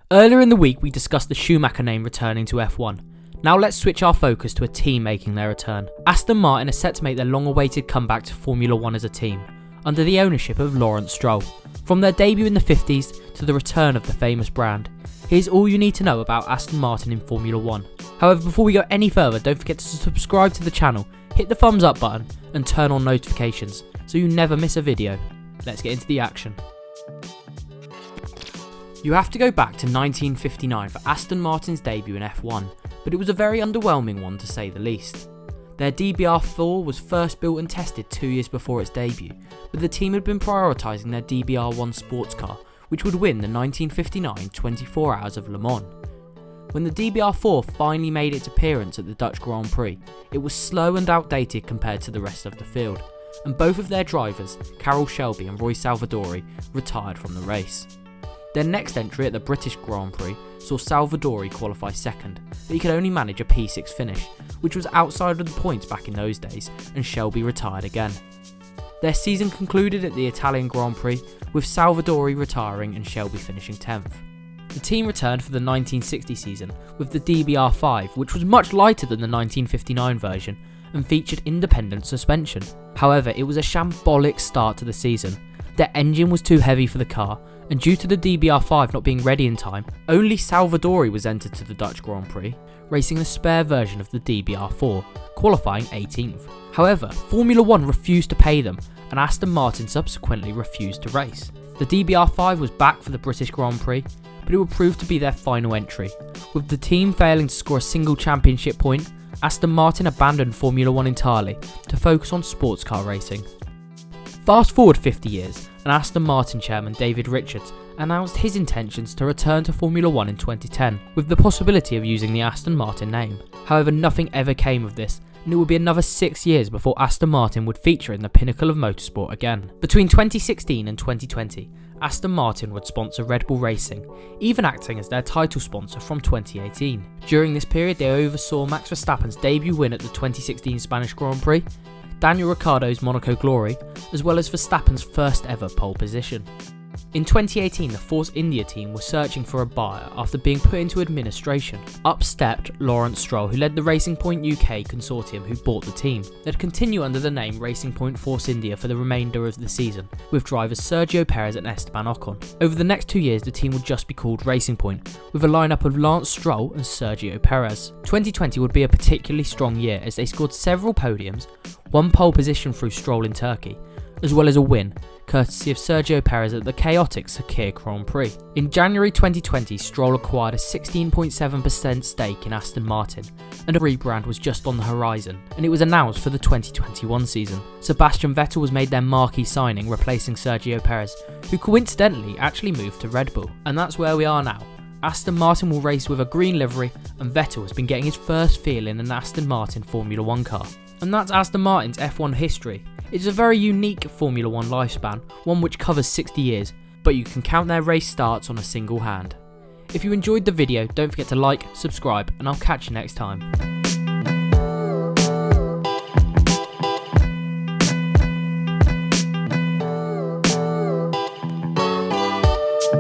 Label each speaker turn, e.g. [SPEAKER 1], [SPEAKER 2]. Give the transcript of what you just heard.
[SPEAKER 1] Earlier in the week we discussed the Schumacher name returning to F1. Now let's switch our focus to a team making their return. Aston Martin are set to make their long-awaited comeback to Formula 1 as a team, under the ownership of Lawrence Stroll. From their debut in the 50s to the return of the famous brand, here's all you need to know about Aston Martin in Formula 1. However, before we go any further, don't forget to subscribe to the channel, hit the thumbs up button and turn on notifications so you never miss a video. Let's get into the action. You have to go back to 1959 for Aston Martin's debut in F1, but it was a very underwhelming one to say the least. Their DBR4 was first built and tested 2 years before its debut, but the team had been prioritising their DBR1 sports car, which would win the 1959 24 Hours of Le Mans. When the DBR4 finally made its appearance at the Dutch Grand Prix, it was slow and outdated compared to the rest of the field, and both of their drivers, Carroll Shelby and Roy Salvadori, retired from the race. Their next entry at the British Grand Prix saw Salvadori qualify second, but he could only manage a P6 finish, which was outside of the points back in those days, and Shelby retired again. Their season concluded at the Italian Grand Prix, with Salvadori retiring and Shelby finishing 10th. The team returned for the 1960 season with the DBR5, which was much lighter than the 1959 version and featured independent suspension. However, it was a shambolic start to the season. Their engine was too heavy for the car, and due to the DBR5 not being ready in time, only Salvadori was entered to the Dutch Grand Prix, racing the spare version of the DBR4, qualifying 18th. However, Formula 1 refused to pay them, and Aston Martin subsequently refused to race. The DBR5 was back for the British Grand Prix, but it would prove to be their final entry. With the team failing to score a single championship point, Aston Martin abandoned Formula 1 entirely to focus on sports car racing. Fast forward 50 years, and Aston Martin chairman David Richards announced his intentions to return to Formula 1 in 2010, with the possibility of using the Aston Martin name. However, nothing ever came of this, and it would be another 6 years before Aston Martin would feature in the pinnacle of motorsport again. Between 2016 and 2020, Aston Martin would sponsor Red Bull Racing, even acting as their title sponsor from 2018. During this period, they oversaw Max Verstappen's debut win at the 2016 Spanish Grand Prix, Daniel Ricciardo's Monaco Glory, as well as Verstappen's first ever pole position. In 2018, the Force India team was searching for a buyer after being put into administration. Up stepped Lawrence Stroll, who led the Racing Point UK consortium who bought the team. They'd continue under the name Racing Point Force India for the remainder of the season, with drivers Sergio Perez and Esteban Ocon. Over the next 2 years, the team would just be called Racing Point, with a lineup of Lance Stroll and Sergio Perez. 2020 would be a particularly strong year as they scored several podiums, one pole position through Stroll in Turkey, as well as a win, courtesy of Sergio Perez at the chaotic Sakir Grand Prix. In January 2020, Stroll acquired a 16.7% stake in Aston Martin, and a rebrand was just on the horizon, and it was announced for the 2021 season. Sebastian Vettel was made their marquee signing, replacing Sergio Perez, who coincidentally actually moved to Red Bull. And that's where we are now. Aston Martin will race with a green livery, and Vettel has been getting his first feel in an Aston Martin Formula 1 car. And that's Aston Martin's F1 history. It is a very unique Formula 1 lifespan, one which covers 60 years, but you can count their race starts on a single hand. If you enjoyed the video, don't forget to like, subscribe, and I'll catch you next time.